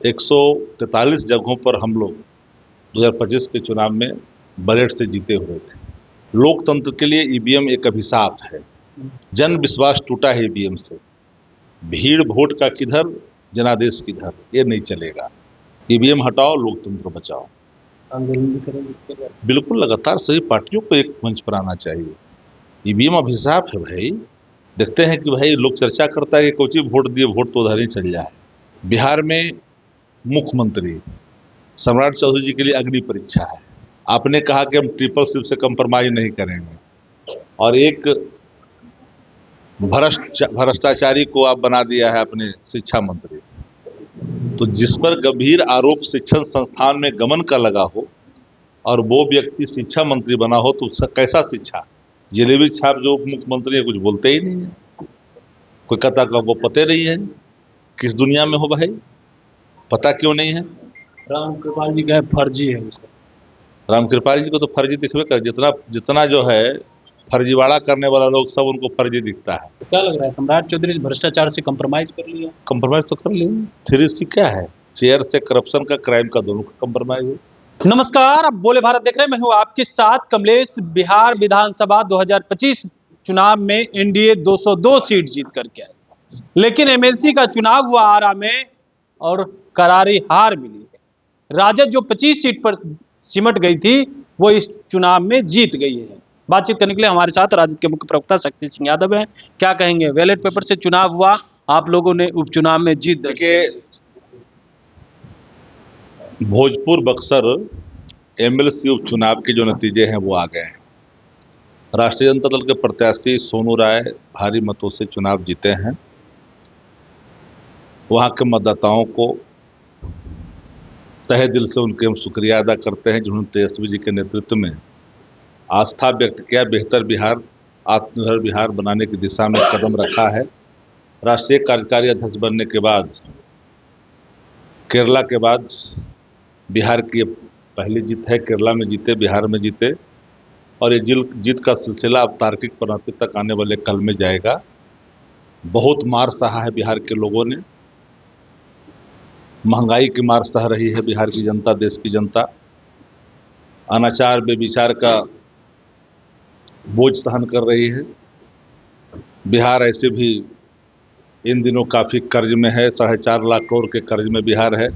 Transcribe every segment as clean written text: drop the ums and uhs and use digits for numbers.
143 जगहों पर हम लोग 2025 के चुनाव में बजट से जीते हुए थे। लोकतंत्र के लिए ईवीएम एक अभिशाप है। जन विश्वास टूटा है ईवीएम से। भीड़ वोट का किधर, जनादेश किधर, ये नहीं चलेगा। ईवीएम हटाओ, लोकतंत्र बचाओ। आंदोलन भी करेंगे। बिल्कुल, लगातार सभी पार्टियों को एक मंच पर आना चाहिए। ईवीएम अभिशाप है भाई। देखते हैं कि भाई लोग चर्चा करता है कि कोची वोट दिए, वोट तो उधर ही चल जाए। बिहार में मुख्यमंत्री सम्राट चौधरी जी के लिए अग्नि परीक्षा है। आपने कहा कि हम ट्रिपल सीट से कंप्रोमाइज नहीं करेंगे, और एक भ्रष्टाचारी को आप बना दिया है अपने शिक्षा मंत्री। तो जिस पर गंभीर आरोप शिक्षण संस्थान में गमन का लगा हो और वो व्यक्ति शिक्षा मंत्री बना हो, तो कैसा शिक्षा? जलेबी छाप जो उप मुख्यमंत्री है, कुछ बोलते ही नहीं है। कोई कहता का वो पते नहीं है। किस दुनिया में हो भाई? पता क्यों नहीं है? राम कृपाल जी का फर्जी है उसका। राम कृपाल जी को तो फर्जी दिखवे कर, जितना जो है फर्जीवाड़ा करने वाला लोग सब उनको फर्जी दिखता है। तो क्या लग रहा है, सम्राट चौधरी भ्रष्टाचार से कंप्रोमाइज कर लिया? कंप्रोमाइज तो कर लिया। 3C क्या है? चेयर से करप्शन का, क्राइम का, दोनों का कंप्रोमाइज है। नमस्कार, आप बोले भारत देख रहे हैं। मैं हूं आपके साथ कमलेश। बिहार विधानसभा 2025 चुनाव में एनडीए 202 सीट जीत करके आई, लेकिन एमएलसी का चुनाव हुआ आरा में और करारी हार मिली है। राजद जो 25 सीट पर सिमट गई थी, वो इस चुनाव में जीत गई है। बातचीत करने के लिए हमारे साथ राजद के मुख्य प्रवक्ता शक्ति सिंह यादव हैं। क्या कहेंगे? बैलेट पेपर से चुनाव हुआ, आप लोगों ने उपचुनाव में जीत दर्ज की। भोजपुर बक्सर एमएलसी उपचुनाव के जो नतीजे हैं वो आ गए हैं। राष्ट्रीय जनता दल के प्रत्याशी सोनू राय भारी मतों से चुनाव जीते हैं। वहां के मतदाताओं को तहे दिल से उनके हम शुक्रिया अदा करते हैं, जिन्होंने तेजस्वी जी के नेतृत्व में आस्था व्यक्त किया, बेहतर बिहार, आत्मनिर्भर बिहार बनाने की दिशा में कदम रखा है। राष्ट्रीय कार्यकारी अध्यक्ष बनने के बाद, केरला के बाद बिहार की पहली जीत है। केरला में जीते, बिहार में जीते, और ये जीत का सिलसिला अब तार्किक परिणति तक आने वाले कल में जाएगा। बहुत मार सहा है बिहार के लोगों ने। महंगाई की मार सह रही है बिहार की जनता, देश की जनता। अनाचार बेविचार का बोझ सहन कर रही है। बिहार ऐसे भी इन दिनों काफ़ी कर्ज में है। 4.5 लाख करोड़ के कर्ज में बिहार है।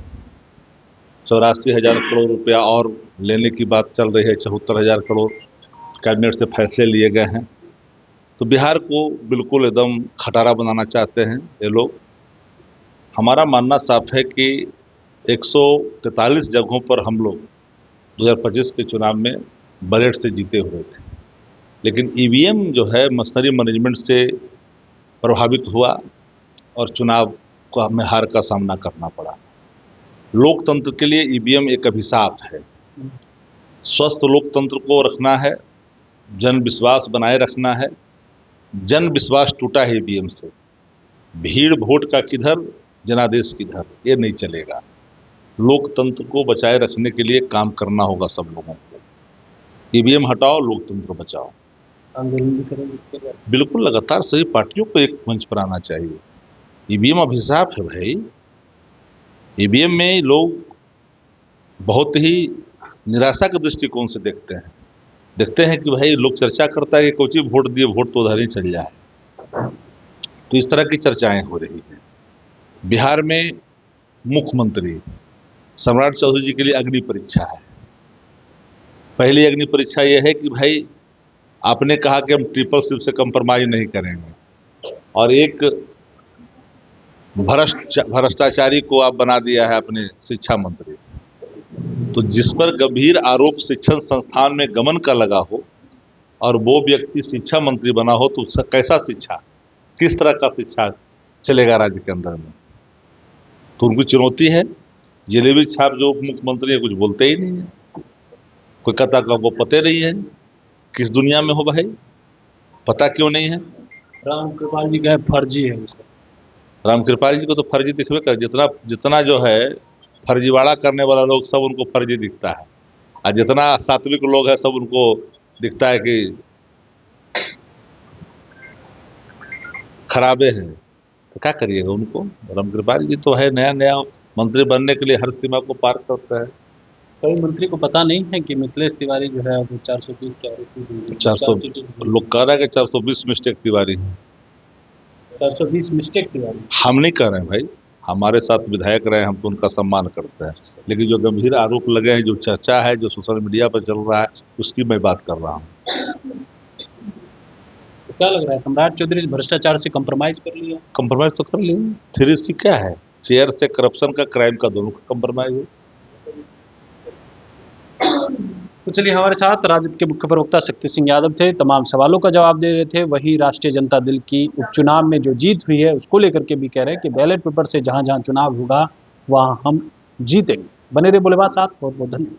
84,000 करोड़ रुपया और लेने की बात चल रही है। 74,000 करोड़ कैबिनेट से फैसले लिए गए हैं। तो बिहार को बिल्कुल एकदम खटारा बनाना चाहते हैं ये लोग। हमारा मानना साफ है कि 143 जगहों पर हम लोग 2025 के चुनाव में बजट से जीते हुए थे, लेकिन ईवीएम जो है मशीनरी मैनेजमेंट से प्रभावित हुआ और चुनाव को हमें हार का सामना करना पड़ा। लोकतंत्र के लिए ईवीएम एक अभिशाप है। स्वस्थ लोकतंत्र को रखना है, जन विश्वास बनाए रखना है। जन विश्वास टूटा है ईवीएम से। भीड़ वोट का किधर, जनादेश किधर, ये नहीं चलेगा। लोकतंत्र को बचाए रखने के लिए काम करना होगा सब लोगों को। ईवीएम हटाओ, लोकतंत्र बचाओ। आंदोलन भी करेंगे। बिल्कुल, लगातार सभी पार्टियों को एक मंच पर आना चाहिए। ईवीएम अभिशाप है भाई। ईवीएम में लोग बहुत ही निराशा के दृष्टिकोण से देखते हैं कि भाई लोग चर्चा करता है कि कोची वोट दिए, वोट तो उधर ही चल जाए। तो इस तरह की चर्चाएं हो रही हैं। बिहार में मुख्यमंत्री सम्राट चौधरी जी के लिए अग्नि परीक्षा है। पहली अग्नि परीक्षा यह है कि भाई आपने कहा कि हम ट्रिपल सीट से कंप्रोमाइज नहीं करेंगे, और एक भ्रष्टाचारी को आप बना दिया है अपने शिक्षा मंत्री। तो जिस पर गंभीर आरोप शिक्षण संस्थान में गमन का लगा हो और वो व्यक्ति शिक्षा मंत्री बना हो, तो कैसा शिक्षा, किस तरह का शिक्षा चलेगा राज्य के अंदर में? तो उनको चुनौती है। जलेबी छाप जो उप मुख्यमंत्री है, कुछ बोलते ही नहीं है। कोई कहता का वो पते नहीं है। किस दुनिया में हो भाई? पता क्यों नहीं है? राम कृपाल जी का फर्जी है उसका। राम कृपाल जी को तो फर्जी दिखवे कर, जितना जो है फर्जीवाड़ा करने वाला लोग सब उनको फर्जी दिखता है, और जितना सात्विक लोग है सब उनको दिखता है कि खराबे हैं। तो क्या करिएगा उनको? राम कृपाल जी तो है नया नया मंत्री बनने के लिए हर सीमा को पार करता है। कई मंत्री को पता नहीं है कि मिथिलेश तिवारी जो है वो 420 के आरोपी हैं। 400 लोग कह रहे हैं कि 420 मिस्टेक तिवारी है। 420 मिस्टेक तिवारी। हम नहीं कह रहे हैं भाई, हमारे साथ विधायक रहे, हम तो उनका सम्मान करते हैं, लेकिन जो गंभीर आरोप लगे हैं, जो चर्चा है, जो सोशल मीडिया पर चल रहा है, उसकी मैं बात कर रहा हूँ। तो क्या लग रहा है, सम्राट चौधरी भ्रष्टाचार से कंप्रोमाइज कर लिया? कंप्रोमाइज तो कर लिए। 3C क्या है, चेयर से करप्शन का, क्राइम का, दोनों का कंप्रोमाइज है। तो चलिए, हमारे साथ राजद के मुख्य प्रवक्ता शक्ति सिंह यादव थे, तमाम सवालों का जवाब दे रहे थे। वही राष्ट्रीय जनता दल की उपचुनाव में जो जीत हुई है उसको लेकर के भी कह रहे हैं कि बैलेट पेपर से जहां जहां चुनाव होगा वहां हम जीतेंगे। बने रहे बोलेबाज साथ, बहुत बहुत धन्यवाद।